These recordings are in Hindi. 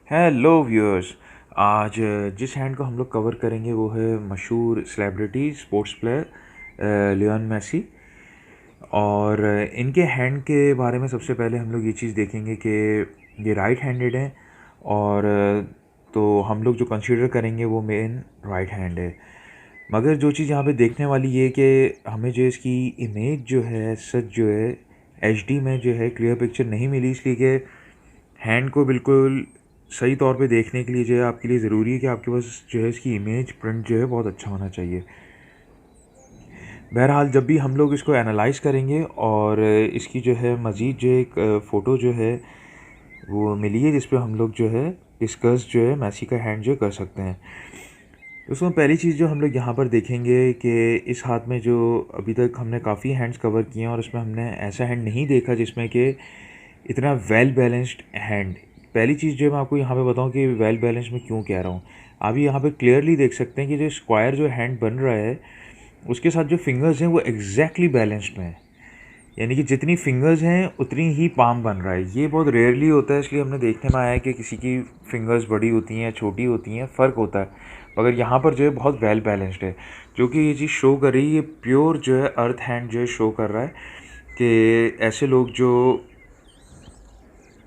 Hello viewers. आज जिस हैंड को हम लोग कवर करेंगे वो है मशहूर celebrity sports player Lionel Messi. और इनके हैंड के बारे में सबसे पहले हम लोग ये चीज़ देखेंगे कि ये राइट हैंडेड हैं। और तो हम लोग जो कंसीडर करेंगे वो मेन राइट हैंड है। मगर जो चीज़ यहाँ पे देखने वाली ये कि हमें जो इसकी इमेज जो है सच जो है एचडी में जो है क्लियर पिक्चर नहीं मिली, इसलिए कि हैंड को बिल्कुल सही तौर पे देखने के लिए जो है आपके लिए ज़रूरी है कि आपके पास जो है इसकी इमेज प्रिंट जो है बहुत अच्छा होना चाहिए। बहरहाल जब भी हम लोग इसको एनालाइज़ करेंगे और इसकी जो है मज़ीद जो एक फ़ोटो जो है वो मिली है जिस पे हम लोग जो है डिस्कस जो है मैसी का हैंड जो कर सकते हैं। तो उसमें पहली चीज़ जो हम लोग यहाँ पर देखेंगे कि इस हाथ में जो अभी तक हमने काफ़ी हैंड्स कवर किए हैं और उसमें हमने ऐसा हैंड नहीं देखा जिसमें कि इतना वेल बैलेंस्ड हैंड। पहली चीज़ जो मैं आपको यहाँ पे बताऊँ कि वेल बैलेंस्ड में क्यों कह रहा हूँ। आप यहाँ पे क्लियरली देख सकते हैं कि जो स्क्वायर जो हैंड बन रहा है उसके साथ जो फिंगर्स हैं वो एग्जैक्टली बैलेंस्ड में है। यानी कि जितनी फिंगर्स हैं उतनी ही पाम बन रहा है। ये बहुत रेयरली होता है, इसलिए हमने देखने में आया है कि किसी की फिंगर्स बड़ी होती हैं या छोटी होती हैं, फ़र्क होता है। मगर यहाँ पर जो है बहुत वेल बैलेंस्ड है। जो कि ये चीज़ शो कर रही है, ये प्योर जो है अर्थ हैंड जो है शो कर रहा है कि ऐसे लोग जो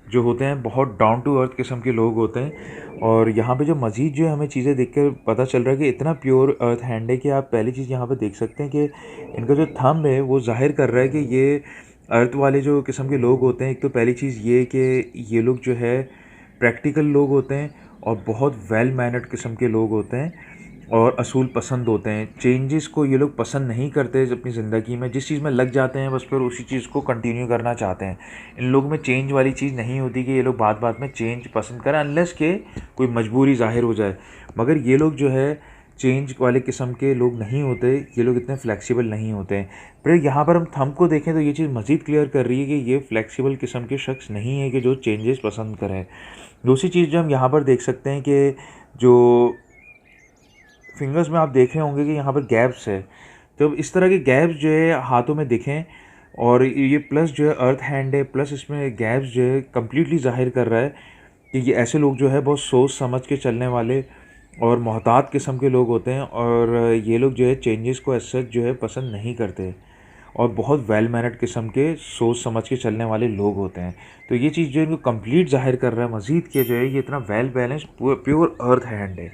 जो होते हैं बहुत डाउन टू अर्थ किस्म के लोग होते हैं। और यहाँ पे जो मज़ीद जो है हमें चीज़ें देख कर पता चल रहा है कि इतना प्योर अर्थ हैंड है कि आप पहली चीज़ यहाँ पे देख सकते हैं कि इनका जो थंब है वो ज़ाहिर कर रहा है कि ये अर्थ वाले जो किस्म के लोग होते हैं। एक तो पहली चीज़ ये कि ये लोग जो है प्रैक्टिकल लोग होते हैं और बहुत वेल मैनर्ड किस्म के लोग होते हैं और असूल पसंद होते हैं। चेंजेस को ये लोग पसंद नहीं करते अपनी ज़िंदगी में, जिस चीज़ में लग जाते हैं बस फिर उसी चीज़ को कंटिन्यू करना चाहते हैं। इन लोगों में चेंज वाली चीज़ नहीं होती कि ये लोग बात बात में चेंज पसंद करें, अनलेस के कोई मजबूरी ज़ाहिर हो जाए। मगर ये लोग जो है चेंज वाले किस्म के लोग नहीं होते, ये लोग इतने फ्लेक्सिबल नहीं होते हैं। फिर यहाँ पर हम थंब को देखें तो ये चीज़ मज़ीद क्लियर कर रही है कि ये फ्लेक्सिबल किस्म के शख्स नहीं है कि जो चेंजेस पसंद करें। दूसरी चीज़ जो हम यहाँ पर देख सकते हैं कि जो फिंगर्स में आप देख रहे होंगे कि यहाँ पर गैप्स है। तो इस तरह के गैप्स जो है हाथों में दिखें और ये प्लस जो है अर्थ हैंड है, प्लस इसमें गैप्स जो है कम्प्लीटली ज़ाहिर कर रहा है कि ये ऐसे लोग जो है बहुत सोच समझ के चलने वाले और मोहतात किस्म के लोग होते हैं। और ये लोग जो है चेंजेस को एज सच जो है पसंद नहीं करते और बहुत वेल मैनर्ड किस्म के सोच समझ के चलने वाले लोग होते हैं। तो ये चीज़ जो इनको कंप्लीट ज़ाहिर कर रहा है मज़ीद के जो है ये इतना वेल बैलेंस्ड प्योर अर्थ हैंड है।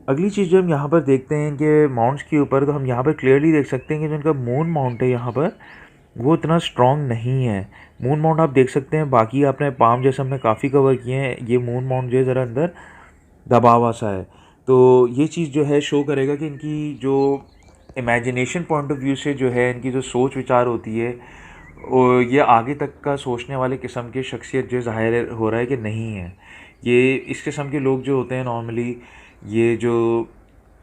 अगली चीज़ जो हम यहाँ पर देखते हैं कि माउंट्स के ऊपर, तो हम यहाँ पर क्लियरली देख सकते हैं कि जो इनका मून माउंट है यहाँ पर वो इतना स्ट्रॉन्ग नहीं है। मून माउंट आप देख सकते हैं, बाकी आपने पाम जैसे हमने काफ़ी कवर किए हैं, ये मून माउंट जो है ज़रा अंदर दबा हुआ सा है। तो ये चीज़ जो है शो करेगा कि इनकी जो इमेजिनेशन पॉइंट ऑफ व्यू से जो है इनकी जो सोच विचार होती है और ये आगे तक का सोचने वाले किस्म की शख्सियत जो ज़ाहिर हो रहा है कि नहीं है। ये इस किस्म के लोग जो होते हैं नॉर्मली ये जो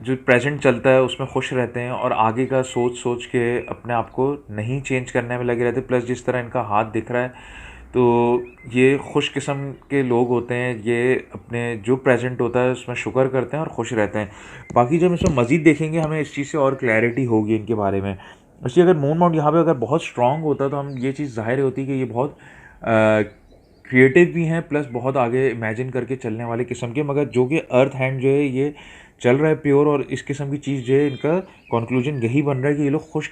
जो प्रेजेंट चलता है उसमें खुश रहते हैं और आगे का सोच सोच के अपने आप को नहीं चेंज करने में लगे रहते। प्लस जिस तरह इनका हाथ दिख रहा है तो ये खुश किस्म के लोग होते हैं, ये अपने जो प्रेजेंट होता है उसमें शुक्र करते हैं और खुश रहते हैं। बाकी जब इसमें मज़ीद देखेंगे हमें इस चीज़ से और क्लैरिटी होगी इनके बारे में। इसलिए अगर मून माउंट यहाँ पे अगर बहुत स्ट्रॉन्ग होता तो हम ये चीज़ ज़ाहिर होती कि ये बहुत क्रिएटिव भी हैं, प्लस बहुत आगे इमेजिन करके चलने वाले किस्म के। मगर जो कि अर्थ हैंड जो है ये चल रहा है प्योर, और इस किस्म की चीज़ जो है इनका कंक्लूजन यही बन रहा है कि ये लोग खुश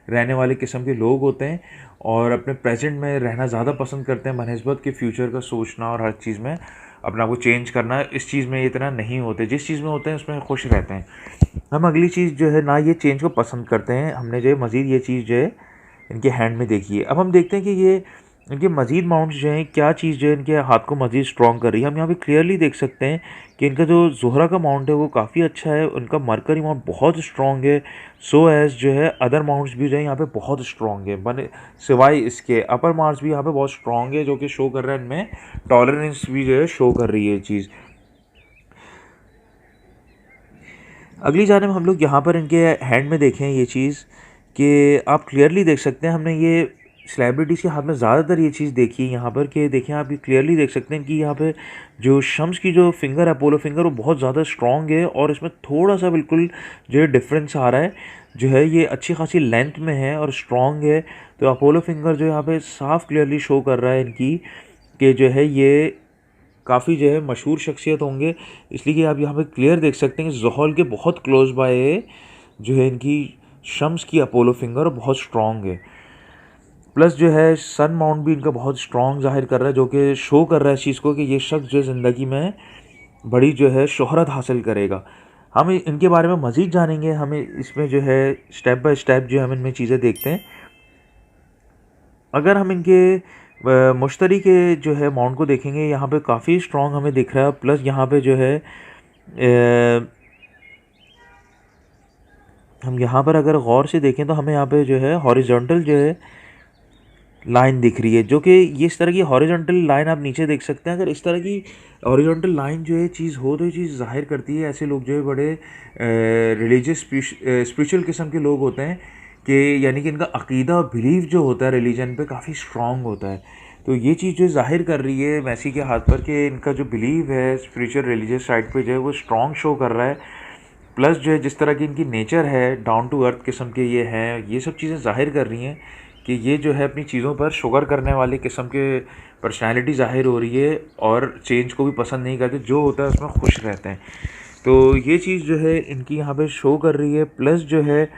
रहने वाले किस्म के लोग होते हैं और अपने प्रेजेंट में रहना ज़्यादा पसंद करते हैं बनस्बत के फ्यूचर का सोचना और हर चीज़ में अपना को चेंज करना। इस चीज़ में इतना नहीं होते, जिस चीज़ में होते हैं उसमें खुश रहते हैं। हम अगली चीज़ जो है ना ये चेंज को पसंद करते हैं, हमने जो है मज़ीद ये चीज़ जो है इनके हैंड में देखी है। अब हम देखते हैं कि ये इनके मज़ीद माउंट्स जो हैं क्या चीज़ जो है इनके हाथ को मज़ीद स्ट्रॉन्ग कर रही है। हम यहाँ पे क्लियरली देख सकते हैं कि इनका जो ज़ोहरा का माउंट है वो काफ़ी अच्छा है, उनका मरकरी माउंट बहुत स्ट्रॉन्ग है। सो एज़ जो है अदर माउंट्स भी जो है यहाँ पे बहुत स्ट्रॉन्ग है, बने सिवाय इसके अपर मार्क्स भी यहाँ पे बहुत स्ट्रॉन्ग है, जो कि शो कर रहा है इनमें टॉलरेंस भी जो है शो कर रही है चीज़। अगली जानिब हम लोग यहाँ पर इनके हैंड में देखें ये चीज़ कि आप क्लियरली देख सकते हैं, हमने ये सेलिब्रिटीज़ के हाथ में ज़्यादातर ये चीज़ देखी है यहाँ पर कि देखें आप ये क्लियरली देख सकते हैं कि यहाँ पे जो शम्स की जो फिंगर है, अपोलो फिंगर, वो बहुत ज़्यादा स्ट्रॉन्ग है और इसमें थोड़ा सा बिल्कुल जो है डिफरेंस आ रहा है, जो है ये अच्छी खासी लेंथ में है और स्ट्रॉन्ग है। तो अपोलो फिंगर जो यहाँ पे साफ क्लियरली शो कर रहा है इनकी कि जो है ये काफ़ी जो है मशहूर शख्सियत होंगे, इसलिए कि आप यहाँ पे क्लियर देख सकते हैं कि ज़ोहल के बहुत क्लोज बाय है जो है इनकी शम्स की अपोलो फिंगर, और बहुत स्ट्रॉन्ग है। प्लस जो है सन माउंट भी इनका बहुत स्ट्रॉन्ग ज़ाहिर कर रहा है, जो कि शो कर रहा है इस चीज़ को कि ये शख्स जो है ज़िंदगी में बड़ी जो है शोहरत हासिल करेगा। हम इनके बारे में मज़ीद जानेंगे, हमें इसमें जो है स्टेप बाय स्टेप जो हम इनमें चीज़ें देखते हैं। अगर हम इनके मुश्तरी के जो है माउंट को देखेंगे, यहाँ पे काफ़ी स्ट्रॉन्ग हमें दिख रहा है। प्लस यहाँ पे जो है हम यहाँ पर अगर गौर से देखें तो हमें यहाँ पे जो है हॉरिजॉन्टल जो है लाइन दिख रही है, जो कि ये इस तरह की हॉरिजॉन्टल लाइन आप नीचे देख सकते हैं। अगर इस तरह की हॉरिजॉन्टल लाइन जो है चीज़ हो तो ये चीज़ ज़ाहिर करती है ऐसे लोग जो है बड़े रिलीजियस स्पिरिचुअल किस्म के लोग होते हैं, कि यानी कि इनका अकीदा और बिलीव जो होता है रिलीजन पे काफ़ी स्ट्रॉन्ग होता है। तो ये चीज़ जो ज़ाहिर कर रही है मैसी के हाथ पर कि इनका जो बिलीव है स्पिरिचुअल रिलीजियस साइड पे जो है वो स्ट्रॉन्ग शो कर रहा है। प्लस जो है जिस तरह की इनकी नेचर है, डाउन टू अर्थ किस्म के ये हैं, ये सब चीज़ें ज़ाहिर कर रही हैं कि ये जो है अपनी चीज़ों पर शुगर करने वाले किस्म के पर्सनैलिटी ज़ाहिर हो रही है, और चेंज को भी पसंद नहीं करते, जो होता है उसमें खुश रहते हैं। तो ये चीज़ जो है इनकी यहाँ पे शो कर रही है। प्लस जो है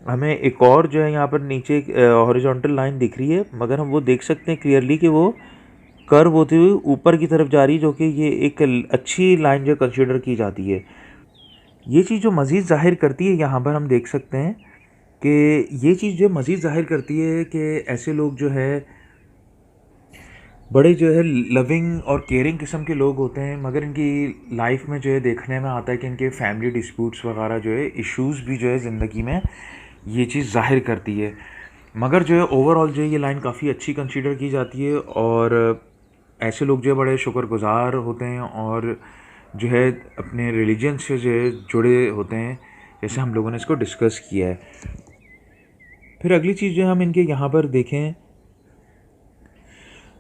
हमें एक और जो है यहाँ पर नीचे हॉरिजॉन्टल लाइन दिख रही है, मगर हम वो देख सकते हैं क्लियरली कि वो कर्व होती हुई ऊपर की तरफ जा रही है, जो कि ये एक अच्छी लाइन जो कंसिडर की जाती है। ये चीज़ जो मज़ीद ज़ाहिर करती है यहाँ पर हम देख सकते हैं कि ये चीज़ जो मज़ीद ज़ाहिर करती है कि ऐसे लोग जो है बड़े जो है लविंग और केयरिंग किस्म के लोग होते हैं, मगर इनकी लाइफ में जो है देखने में आता है कि इनके फैमिली डिस्प्यूट्स वगैरह जो है इश्यूज़ भी जो है ज़िंदगी में ये चीज़ ज़ाहिर करती है। मगर जो है ओवरऑल जो है ये लाइन काफ़ी अच्छी कंसीडर की जाती है, और ऐसे लोग जो है बड़े शुक्रगुज़ार होते हैं और जो है अपने रिलीजन से जो है जुड़े होते हैं, जैसे हम लोगों ने इसको डिस्कस किया है। फिर अगली चीज़ जो हम इनके यहाँ पर देखें,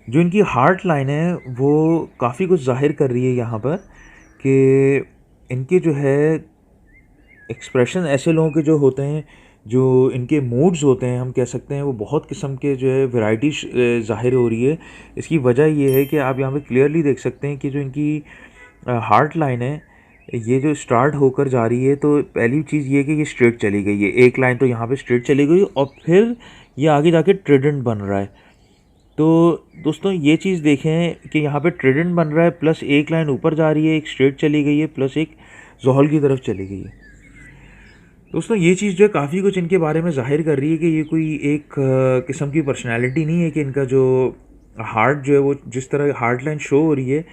जो इनकी हार्ट लाइन है वो काफ़ी कुछ ज़ाहिर कर रही है यहाँ पर, कि इनके जो है एक्सप्रेशन ऐसे लोगों के जो होते हैं, जो इनके मूड्स होते हैं हम कह सकते हैं, वो बहुत किस्म के जो है वैरायटी ज़ाहिर हो रही है। इसकी वजह ये है कि आप यहाँ पे क्लियरली देख सकते हैं कि जो इनकी हार्ट लाइन है ये जो स्टार्ट होकर जा रही है, तो पहली चीज़ ये कि ये स्ट्रेट चली गई है, एक लाइन तो यहाँ पे स्ट्रेट चली गई, और फिर ये आगे जाके ट्रेडेंट बन रहा है। तो दोस्तों ये चीज़ देखें कि यहाँ पे ट्रेडेंट बन रहा है, प्लस एक लाइन ऊपर जा रही है, एक स्ट्रेट चली गई है, प्लस एक ज़ोहल की तरफ चली गई है। दोस्तों ये चीज़ जो है काफ़ी कुछ इनके बारे में ज़ाहिर कर रही है कि ये कोई एक किस्म की पर्सनैलिटी नहीं है, कि इनका जो हार्ट जो है वो जिस तरह हार्ट लाइन शो हो रही है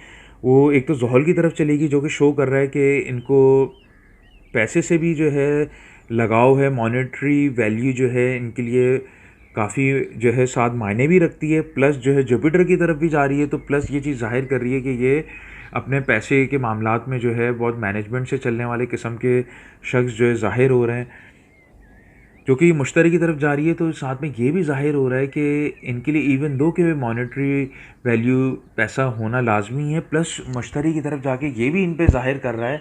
वो एक तो ज़ोहल की तरफ चलेगी, जो कि शो कर रहा है कि इनको पैसे से भी जो है लगाव है, मॉनेटरी वैल्यू जो है इनके लिए काफ़ी जो है साथ मायने भी रखती है। प्लस जो है जुपिटर की तरफ भी जा रही है, तो प्लस ये चीज़ ज़ाहिर कर रही है कि ये अपने पैसे के मामलात में जो है बहुत मैनेजमेंट से चलने वाले किस्म के शख्स जो है ज़ाहिर हो रहे हैं। जो कि मुश्तरी की तरफ जा रही है, तो साथ में ये भी ज़ाहिर हो रहा है कि इनके लिए इवन दो कि मॉनेटरी वैल्यू पैसा होना लाजमी है, प्लस मुश्तरी की तरफ जाके ये भी इन पे ज़ाहिर कर रहा है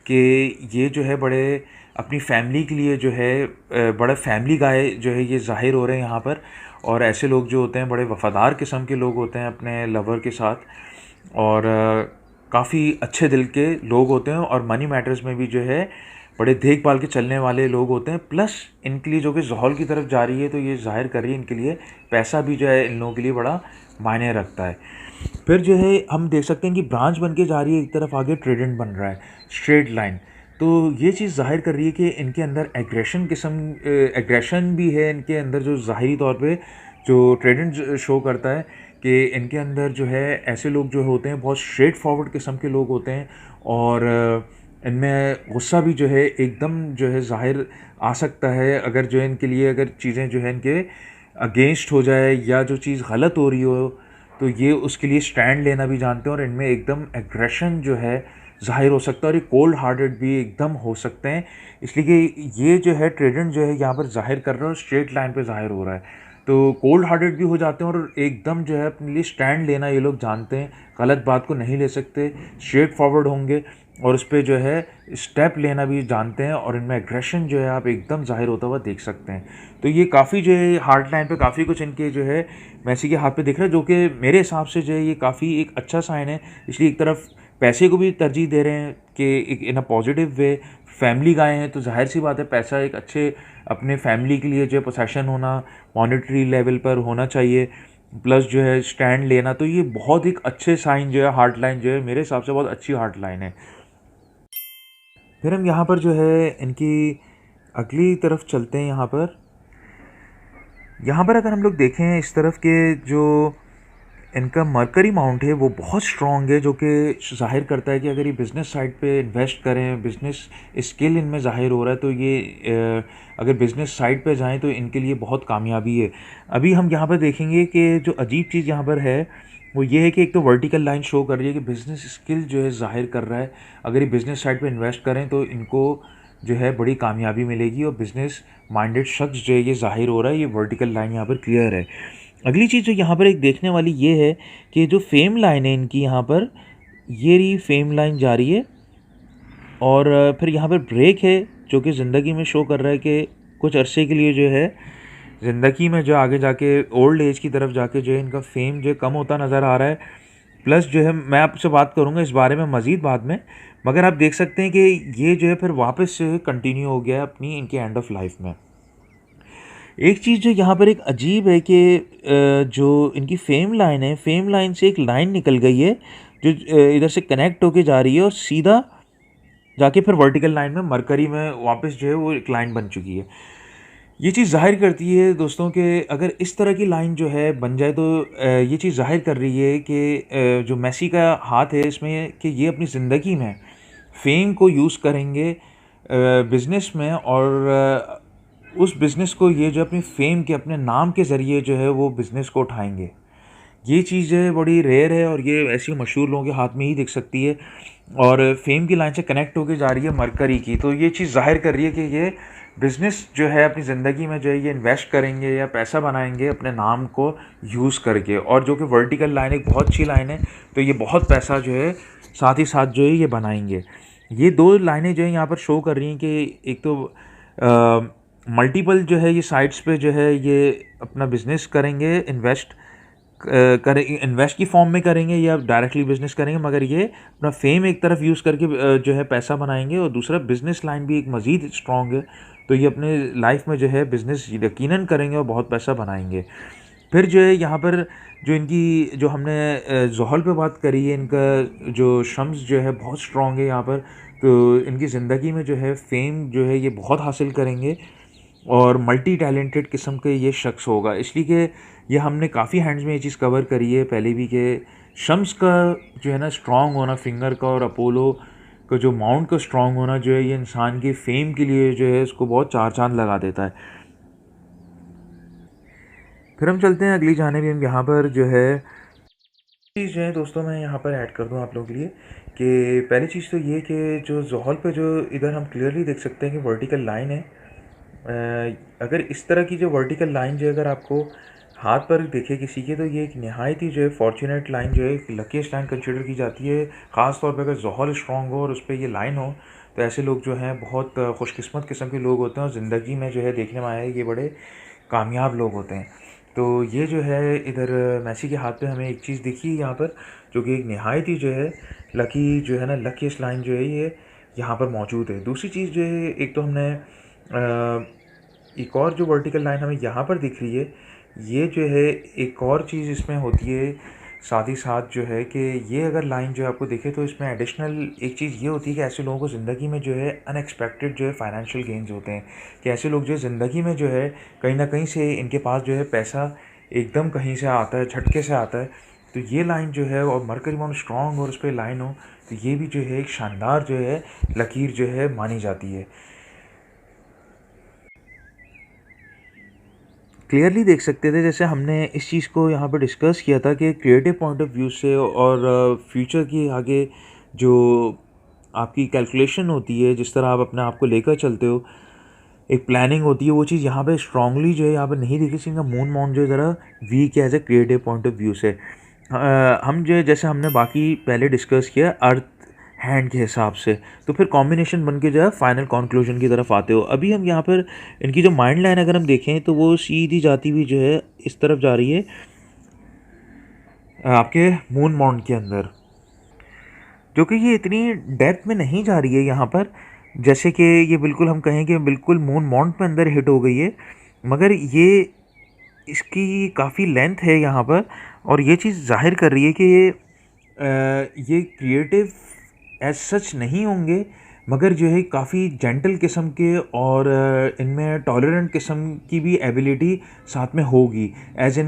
कि ये जो है बड़े अपनी फैमिली के लिए जो है बड़ा फैमिली गाय जो है ये ज़ाहिर हो रहे हैं यहाँ पर। और ऐसे लोग जो होते हैं बड़े वफ़ादार किस्म के लोग होते हैं अपने लवर के साथ, और काफ़ी अच्छे दिल के लोग होते हैं, और मनी मैटर्स में भी जो है बड़े देखभाल के चलने वाले लोग होते हैं। प्लस इनके लिए जो कि ज़ोहल की तरफ जा रही है, तो ये ज़ाहिर कर रही है इनके लिए पैसा भी जो है इन लोगों के लिए बड़ा मायने रखता है। फिर जो है हम देख सकते हैं कि ब्रांच बन के जा रही है, एक तरफ आगे ट्रेडेंट बन रहा है स्ट्रेट लाइन। तो ये चीज़ ज़ाहिर कर रही है कि इनके अंदर एग्रेशन भी है इनके अंदर, जो ज़ाहिरी तौर पे जो ट्रेडेंट शो करता है कि इनके अंदर जो है ऐसे लोग जो होते हैं बहुत स्ट्रेट फॉरवर्ड किस्म के लोग होते हैं, और इनमें गुस्सा भी जो है एकदम जो है ज़ाहिर आ सकता है, अगर जो है इनके लिए अगर चीज़ें जो है इनके अगेंस्ट हो जाए या जो चीज़ गलत हो रही हो, तो ये उसके लिए स्टैंड लेना भी जानते हैं, और इनमें एकदम एग्रेशन जो है ज़ाहिर हो सकता है, और ये कोल्ड हार्टेड भी एकदम हो सकते हैं। इसलिए कि ये जो है ट्रेडेंट जो है यहाँ पर ज़ाहिर कर रहा है और स्ट्रेट लाइन पे ज़ाहिर हो रहा है। तो कोल्ड हार्टेड भी हो जाते हैं और एकदम जो है अपने लिए स्टैंड लेना ये लोग जानते हैं, गलत बात को नहीं ले सकते, स्ट्रेट फॉरवर्ड होंगे और उस पे जो है स्टेप लेना भी जानते हैं और इनमें एग्रेशन जो है आप एकदम ज़ाहिर होता हुआ देख सकते हैं। तो ये काफ़ी जो है हार्ड लाइन पे काफ़ी कुछ इनके जो है मेसी के हाथ पे दिख रहा है, जो कि मेरे हिसाब से जो है ये काफ़ी एक अच्छा साइन है। इसलिए एक तरफ पैसे को भी तरजीह दे रहे हैं कि एक इन अ पॉजिटिव वे, फैमिली गाय हैं तो जाहिर सी बात है पैसा एक अच्छे अपने फैमिली के लिए जो है पोसेशन होना मॉनेटरी लेवल पर होना चाहिए, प्लस जो है स्टैंड लेना। तो ये बहुत एक अच्छे साइन जो है हार्ड लाइन जो है मेरे हिसाब से बहुत अच्छी हार्ड लाइन है। फिर हम यहाँ पर जो है इनकी अगली तरफ चलते हैं। यहाँ पर अगर हम लोग देखें इस तरफ के जो इनका मरकरी माउंट है वो बहुत स्ट्रॉन्ग है, जो कि ज़ाहिर करता है कि अगर ये बिज़नेस साइड पे इन्वेस्ट करें, बिज़नेस स्किल इनमें ज़ाहिर हो रहा है, तो ये अगर बिज़नेस साइड पे जाएं तो इनके लिए बहुत कामयाबी है। अभी हम यहाँ पर देखेंगे कि जो अजीब चीज़ यहाँ पर है वो ये है कि एक तो वर्टिकल लाइन शो कर रही है कि बिज़नेस स्किल जो है ज़ाहिर कर रहा है, अगर ये बिज़नेस साइड पे इन्वेस्ट करें तो इनको जो है बड़ी कामयाबी मिलेगी और बिज़नेस माइंडेड शख्स जो है ये ज़ाहिर हो रहा है, ये वर्टिकल लाइन यहाँ पर क्लियर है। अगली चीज़ जो यहाँ पर एक देखने वाली ये है कि जो फेम लाइन है इनकी यहाँ पर, ये रही फेम लाइन जा रही है और फिर यहाँ पर ब्रेक है जो कि ज़िंदगी में शो कर रहा है कि कुछ अरसे के लिए जो है ज़िंदगी में जो आगे जाके ओल्ड एज की तरफ जाके जो है इनका फेम जो है कम होता नज़र आ रहा है। प्लस जो है मैं आपसे बात करूँगा इस बारे में मज़ीद बाद में, मगर आप देख सकते हैं कि ये जो है फिर वापस से कंटिन्यू हो गया है अपनी इनके एंड ऑफ लाइफ में। एक चीज़ जो यहाँ पर एक अजीब है कि जो इनकी फेम लाइन है, फेम लाइन से एक लाइन निकल गई है जो इधर से कनेक्ट होके जा रही है और सीधा जाके फिर वर्टिकल लाइन में मरकरी में वापस जो है वो एक लाइन बन चुकी है। ये चीज़ ज़ाहिर करती है दोस्तों कि अगर इस तरह की लाइन जो है बन जाए तो ये चीज़ ज़ाहिर कर रही है कि जो मेसी का हाथ है इसमें कि ये अपनी ज़िंदगी में फ़ेम को यूज़ करेंगे बिज़नेस में और उस बिज़नेस को ये जो अपनी फ़ेम के अपने नाम के ज़रिए जो है वो बिज़नेस को उठाएंगे। ये चीज़ है बड़ी रेयर है और ये ऐसी मशहूर लोगों के हाथ में ही दिख सकती है और फ़ेम की लाइन से कनेक्ट होके जा रही है मरकरी की। तो ये चीज़ ज़ाहिर कर रही है कि ये बिज़नेस जो है अपनी ज़िंदगी में जो है ये इन्वेस्ट करेंगे या पैसा बनाएंगे अपने नाम को यूज़ करके, और जो कि वर्टिकल लाइन एक बहुत अच्छी लाइन है, तो ये बहुत पैसा जो है साथ ही साथ जो है ये बनाएंगे। ये दो लाइनें जो है यहाँ पर शो कर रही हैं कि एक तो मल्टीपल जो है ये साइट्स पे जो है ये अपना बिज़नेस करेंगे, इन्वेस्ट की फॉर्म में करेंगे या डायरेक्टली बिजनेस करेंगे, मगर ये अपना फेम एक तरफ यूज़ करके जो है पैसा बनाएंगे और दूसरा बिजनेस लाइन भी एक मज़ीद स्ट्रॉन्ग है, तो ये अपने लाइफ में जो है बिज़नेस यकीनन करेंगे और बहुत पैसा बनाएंगे। फिर जो है यहाँ पर जो इनकी जो हमने ज़ोहल पे बात करी है, इनका जो शम्स जो है बहुत स्ट्रॉन्ग है यहाँ पर, तो इनकी ज़िंदगी में जो है फ़ेम जो है ये बहुत हासिल करेंगे और मल्टी टैलेंटेड किस्म के ये शख्स होगा। इसलिए कि ये हमने काफ़ी हैंड्स में ये चीज़ कवर करी है पहले भी कि शम्स का जो है ना स्ट्रॉन्ग होना फिंगर का और अपोलो का जो माउंट का स्ट्रॉन्ग होना जो है ये इंसान की फ़ेम के लिए जो है इसको बहुत चार चांद लगा देता है। फिर हम चलते हैं अगली जानिब। हम यहाँ पर जो है चीज़ जो है दोस्तों मैं यहाँ पर ऐड कर दूँ आप लोगों के लिए कि पहली चीज़ तो ये कि जो ज़ोहल पे जो इधर हम क्लियरली देख सकते हैं कि वर्टिकल लाइन है। अगर इस तरह की जो वर्टिकल लाइन जो अगर आपको हाथ पर दिखे किसी के, तो ये एक नहायत ही जो है फॉर्चुनेट लाइन जो है एक लकीस्ट लाइन कंसिडर की जाती है। ख़ास तौर पे अगर ज़ोहल स्ट्रॉन्ग हो और उस पर ये लाइन हो तो ऐसे लोग जो हैं बहुत खुशकिस्मत किस्म के लोग होते हैं और ज़िंदगी में जो है देखने में आया है ये बड़े कामयाब लोग होते हैं। तो ये जो है इधर मेसी के हाथ पे हमें एक चीज़ दिखी यहाँ पर जो कि एक नहायत ही जो है लकी जो है ना लकीस्ट लाइन जो है ये यहाँ पर मौजूद है। दूसरी चीज़ जो है एक तो हमने एक और जो वर्टिकल लाइन हमें यहाँ पर दिख रही है, ये जो है एक और चीज़ इसमें होती है साथ ही साथ जो है कि ये अगर लाइन जो है आपको दिखे तो इसमें एडिशनल एक चीज़ ये होती है कि ऐसे लोगों को ज़िंदगी में जो है अनएक्सपेक्टेड जो है फाइनेंशियल गेन्स होते हैं, कि ऐसे लोग जो है ज़िंदगी में जो है कहीं ना कहीं से इनके पास जो है पैसा एकदम कहीं से आता है, झटके से आता है। तो ये लाइन जो है और मरकरी माउंट स्ट्रॉन्ग और उस पर लाइन हो तो ये भी जो है एक शानदार जो है लकीर जो है मानी जाती है। क्लियरली देख सकते थे जैसे हमने इस चीज़ को यहाँ पर डिस्कस किया था कि क्रिएटिव पॉइंट ऑफ व्यू से और फ्यूचर की आगे जो आपकी कैलकुलेशन होती है, जिस तरह आप अपने आप को लेकर चलते हो, एक प्लानिंग होती है, वो चीज़ यहाँ पे स्ट्रांगली जो है यहाँ पे नहीं दिखी। इनका मून माउंट जो है ज़रा वीक है as a creative point of view से। हम जो है जैसे हमने बाकी पहले डिस्कस किया अर्थ हैंड के हिसाब से, तो फिर कॉम्बिनेशन बन के जो है फाइनल कंक्लूजन की तरफ आते हो। अभी हम यहाँ पर इनकी जो माइंड लाइन अगर हम देखें तो वो सीधी जाती हुई जो है इस तरफ जा रही है आपके मून माउंट के अंदर, जो कि ये इतनी डेप्थ में नहीं जा रही है यहाँ पर, जैसे कि ये बिल्कुल हम कहें कि बिल्कुल मून माउंट में अंदर हिट हो गई है, मगर ये इसकी काफ़ी लेंथ है यहाँ पर, और ये चीज़ जाहिर कर रही है कि ये क्रिएटिव एज सच नहीं होंगे, मगर जो है काफ़ी जेंटल किस्म के और इनमें टॉलरेंट किस्म की भी एबिलिटी साथ में होगी as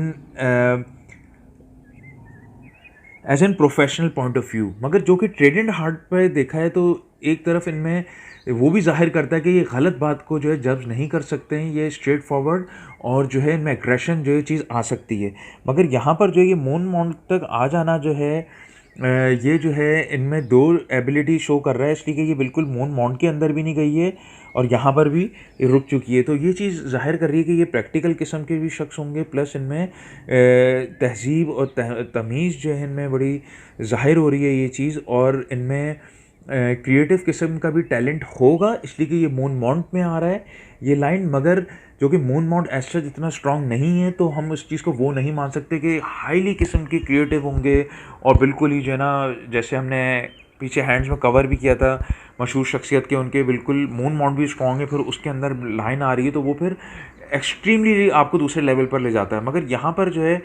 an professional point of view. मगर जो कि ट्रेड एंड हार्ट पर देखा है तो एक तरफ इनमें वो भी जाहिर करता है कि ये गलत बात को जो है जज नहीं कर सकते हैं, ये स्ट्रेट फॉरवर्ड और जो है इनमें एग्रेशन जो है चीज़ आ सकती है। मगर यहाँ पर जो ये मून माउंट तक आ जाना जो है ये जो है इनमें दो एबिलिटी शो कर रहा है, इसलिए कि ये बिल्कुल मून माउंट के अंदर भी नहीं गई है और यहाँ पर भी रुक चुकी है। तो ये चीज़ जाहिर कर रही है कि ये प्रैक्टिकल किस्म के भी शख्स होंगे, प्लस इनमें तहजीब और तमीज़ जो है इनमें बड़ी ज़ाहिर हो रही है ये चीज़, और इनमें क्रिएटिव किस्म का भी टैलेंट होगा, इसलिए कि ये मून माउंट में आ रहा है ये लाइन। मगर जो कि मून माउंट ऐसा जितना स्ट्रांग नहीं है, तो हम उस चीज़ को वो नहीं मान सकते कि हाईली किस्म के क्रिएटिव होंगे और बिल्कुल ही जो है ना, जैसे हमने पीछे हैंड्स में कवर भी किया था मशहूर शख्सियत के, उनके बिल्कुल मून माउंट भी स्ट्रांग है, फिर उसके अंदर लाइन आ रही है तो वो फिर एक्सट्रीमली आपको दूसरे लेवल पर ले जाता है। मगर यहाँ पर जो है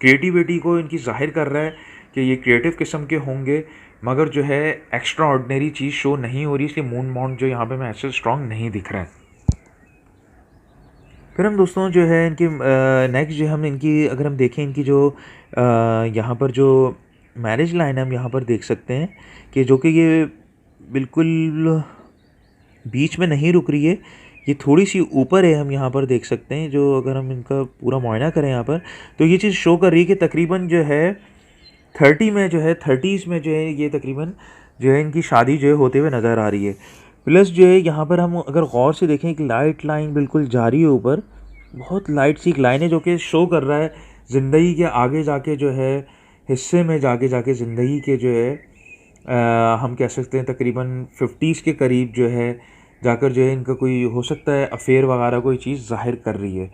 क्रिएटिविटी को इनकी जाहिर कर रहा है कि ये क्रिएटिव किस्म के होंगे, मगर जो है एक्स्ट्रा ऑर्डिनरी चीज़ शो नहीं हो रही, इसलिए मून माउंट जो यहाँ पे मैं ऐसे स्ट्रांग नहीं दिख रहा है। फिर हम दोस्तों जो है इनकी नेक्स्ट जो हम इनकी अगर हम देखें इनकी जो यहाँ पर जो मैरिज लाइन हम यहाँ पर देख सकते हैं कि जो कि ये बिल्कुल बीच में नहीं रुक रही है, ये थोड़ी सी ऊपर है, हम यहाँ पर देख सकते हैं। जो अगर हम इनका पूरा मुआयना करें यहाँ पर, तो ये चीज़ शो कर रही है कि तकरीबन जो है 30s में जो है ये तकरीबन जो है इनकी शादी जो है होते हुए नज़र आ रही है। प्लस जो है यहाँ पर हम अगर गौर से देखें, एक लाइट लाइन बिल्कुल जारी है ऊपर, बहुत लाइट सी एक लाइन है जो कि शो कर रहा है ज़िंदगी के आगे जाके जो है हिस्से में जाके ज़िंदगी के जो है हम कह सकते हैं तकरीबन 50s के करीब जो है जाकर जो है इनका कोई हो सकता है अफेयर वगैरह कोई चीज़ जाहिर कर रही है।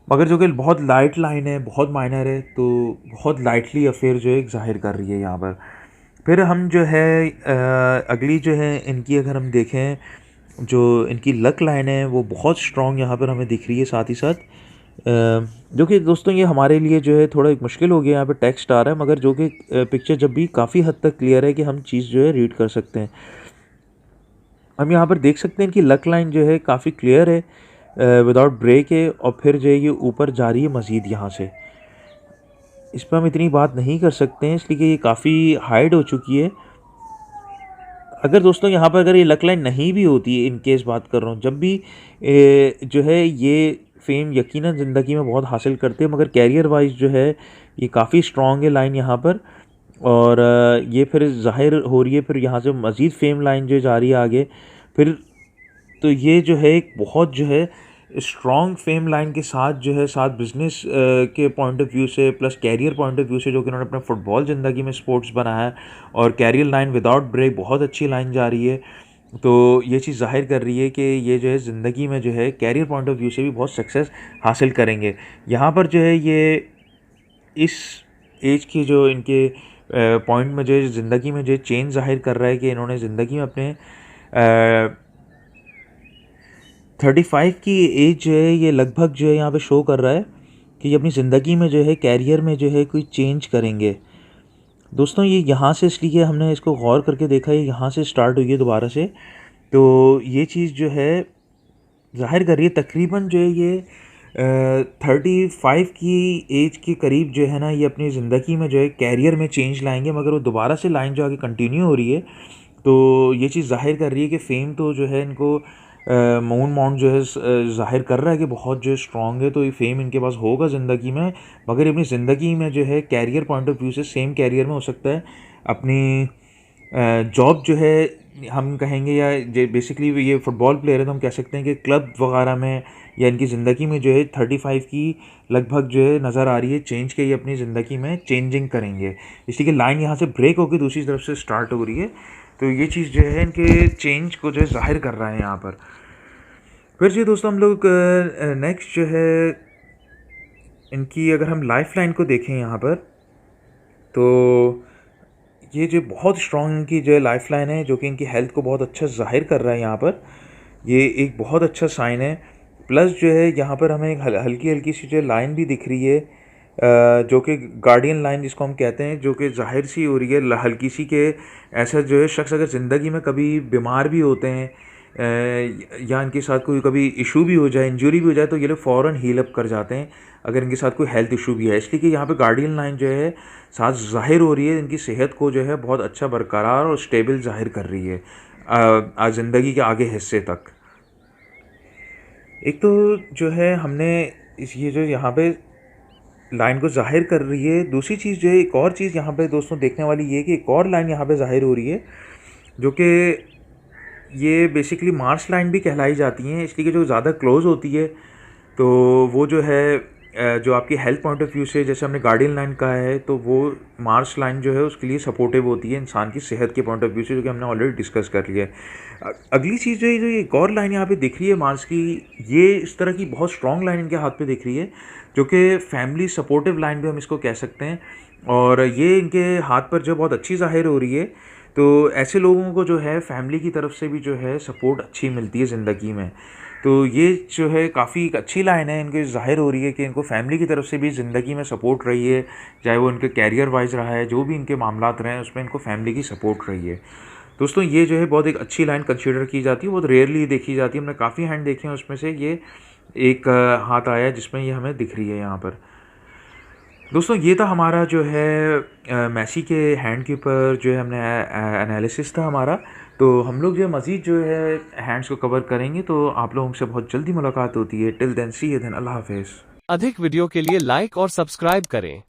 मगर जो कि बहुत लाइट लाइन है, बहुत माइनर है, तो बहुत लाइटली अफेयर जो है जाहिर कर रही है यहाँ पर। फिर हम जो है अगली जो है इनकी अगर हम देखें, जो इनकी लक लाइन है वो बहुत स्ट्रॉन्ग यहाँ पर हमें दिख रही है साथ ही साथ, जो कि दोस्तों ये हमारे लिए जो है थोड़ा एक मुश्किल हो गया, यहाँ पे टेक्स्ट आ रहा है, मगर जो कि पिक्चर जब भी काफ़ी हद तक क्लियर है कि हम चीज़ जो है रीड कर सकते हैं। हम यहाँ पर देख सकते हैं कि लक लाइन जो है काफ़ी क्लियर है, विदाउट ब्रेक है, और फिर जो है ये ऊपर जा रही है मज़ीद यहाँ से। इस पर हम इतनी बात नहीं कर सकते हैं, इसलिए कि ये काफ़ी हाइड हो चुकी है। अगर दोस्तों यहाँ पर अगर ये लक लाइन नहीं भी होती, इन केस बात कर रहा हूँ, जब भी जो है ये फेम यकीनन ज़िंदगी में बहुत हासिल करते हैं, मगर कैरियर वाइज जो है ये काफ़ी स्ट्रॉन्ग है लाइन यहाँ पर, और ये फिर ज़ाहिर हो रही है फिर यहाँ से मज़ीद फेम लाइन जो जा रही है आगे फिर। तो ये जो है एक बहुत जो है स्ट्रॉन्ग फेम लाइन के साथ जो है साथ बिज़नेस के पॉइंट ऑफ व्यू से plus career point of view से, जो कि उन्होंने अपना फ़ुटबॉल ज़िंदगी में स्पोर्ट्स बनाया है, और कैरियर लाइन विदाउट ब्रेक बहुत अच्छी लाइन जा रही है। तो ये चीज़ ज़ाहिर कर रही है कि ये जो है ज़िंदगी में जो है कैरियर पॉइंट ऑफ व्यू से भी बहुत सक्सेस हासिल करेंगे। यहाँ पर जो है ये इस एज की जो इनके पॉइंट में जो है ज़िंदगी में जो है चेंज ज़ाहिर कर रहा है कि इन्होंने ज़िंदगी में अपने 35 की एज जो है ये लगभग जो है यहाँ पे शो कर रहा है कि ये अपनी ज़िंदगी में जो है कैरियर में जो है कोई चेंज करेंगे। दोस्तों ये यहाँ से, इसलिए हमने इसको गौर करके देखा, ये यहाँ से स्टार्ट हुई है दोबारा से, तो ये चीज़ जो है ज़ाहिर कर रही है तकरीबन जो है ये 35 की एज के करीब जो है ना ये अपनी ज़िंदगी में जो है कैरियर में चेंज लाएंगे, मगर वो दोबारा से लाइन जो आगे कंटिन्यू हो रही है। तो ये चीज़ ज़ाहिर कर रही है कि फ़ेम तो जो है इनको मून माउंट जो है ज़ाहिर कर रहा है कि बहुत जो है स्ट्रॉन्ग है, तो ये फेम इनके पास होगा ज़िंदगी में, मगर अपनी ज़िंदगी में जो है कैरियर पॉइंट ऑफ व्यू से सेम कैरियर में हो सकता है अपनी जॉब जो है हम कहेंगे या बेसिकली ये फुटबॉल प्लेयर है तो हम कह सकते हैं कि क्लब वगैरह में या इनकी ज़िंदगी में जो है 35 की लगभग जो है नज़र आ रही है चेंज के, ये अपनी ज़िंदगी में चेंजिंग करेंगे। इसलिए कि लाइन यहाँ से ब्रेक होकर दूसरी तरफ से स्टार्ट हो रही है, तो ये चीज़ जो है इनके चेंज को जो है ज़ाहिर कर रहा है यहाँ पर। फिर जी दोस्तों हम लोग नेक्स्ट जो है इनकी अगर हम लाइफ लाइन को देखें यहाँ पर, तो ये जो बहुत स्ट्रॉन्ग इनकी जो है लाइफ लाइन है, जो कि इनकी हेल्थ को बहुत अच्छा ज़ाहिर कर रहा है यहाँ पर। ये एक बहुत अच्छा साइन है। प्लस जो है यहाँ पर हमें एक हल्की हल्की सी जो लाइन भी दिख रही है, जो कि गार्डियन लाइन जिसको हम कहते हैं, जो कि ज़ाहिर सी हो रही है हल्की सी के ऐसा जो है शख्स अगर ज़िंदगी में कभी बीमार भी होते हैं या इनके साथ कोई कभी इशू भी हो जाए, इंजरी भी हो जाए, तो ये लोग फ़ौरन हील अप कर जाते हैं अगर इनके साथ कोई हेल्थ इशू भी है। इसलिए कि यहाँ पे गार्डियन लाइन जो है साथ ज़ाहिर हो रही है, इनकी सेहत को जो है बहुत अच्छा बरकरार और स्टेबल ज़ाहिर कर रही है आज ज़िंदगी के आगे हिस्से तक। एक तो जो है हमने ये जो यहाँ पे लाइन को ज़ाहिर कर रही है, दूसरी चीज़ जो है एक और चीज़ यहाँ पे दोस्तों देखने वाली ये कि एक और लाइन यहाँ पे ज़ाहिर हो रही है, जो कि ये बेसिकली मार्स लाइन भी कहलाई जाती हैं। इसलिए कि जो ज़्यादा क्लोज़ होती है तो वो जो है जो आपकी हेल्थ पॉइंट ऑफ व्यू से, जैसे हमने गार्डियन लाइन कहा है, तो वो मार्स लाइन जो है उसके लिए सपोर्टिव होती है इंसान की सेहत के पॉइंट ऑफ व्यू से, जो कि हमने ऑलरेडी डिस्कस कर लिया है। अगली चीज़ जो है, जो एक और लाइन यहाँ पे दिख रही है मार्स की, ये इस तरह की बहुत स्ट्रॉन्ग लाइन इनके हाथ पे दिख रही है, जो कि फैमिली सपोर्टिव लाइन भी हम इसको कह सकते हैं। और ये इनके हाथ पर जो बहुत अच्छी ज़ाहिर हो रही है, तो ऐसे लोगों को जो है फैमिली की तरफ से भी जो है सपोर्ट अच्छी मिलती है ज़िंदगी में। तो ये जो है काफ़ी एक अच्छी लाइन है, इनके ज़ाहिर हो रही है कि इनको फैमिली की तरफ से भी ज़िंदगी में सपोर्ट रही है, चाहे वो इनके कैरियर वाइज रहा है, जो भी इनके मामलात रहे हैं उसमें इनको फैमिली की सपोर्ट रही है। दोस्तों ये जो है बहुत एक अच्छी लाइन कंसिडर की जाती है, बहुत रेयरली देखी जाती है। हमने काफ़ी हैंड देखे हैं, उसमें से ये एक हाथ आया जिसमें ये हमें दिख रही है यहाँ पर। दोस्तों ये था हमारा जो है मेसी के हैंड के ऊपर जो है हमने एनालिसिस था हमारा। तो हम लोग जो है मज़ीद जो है हैंड्स को कवर करेंगे, तो आप लोगों से बहुत जल्दी मुलाकात होती है। Till then see you then, अल्लाह हाफिज़। अधिक वीडियो के लिए लाइक और सब्सक्राइब करें।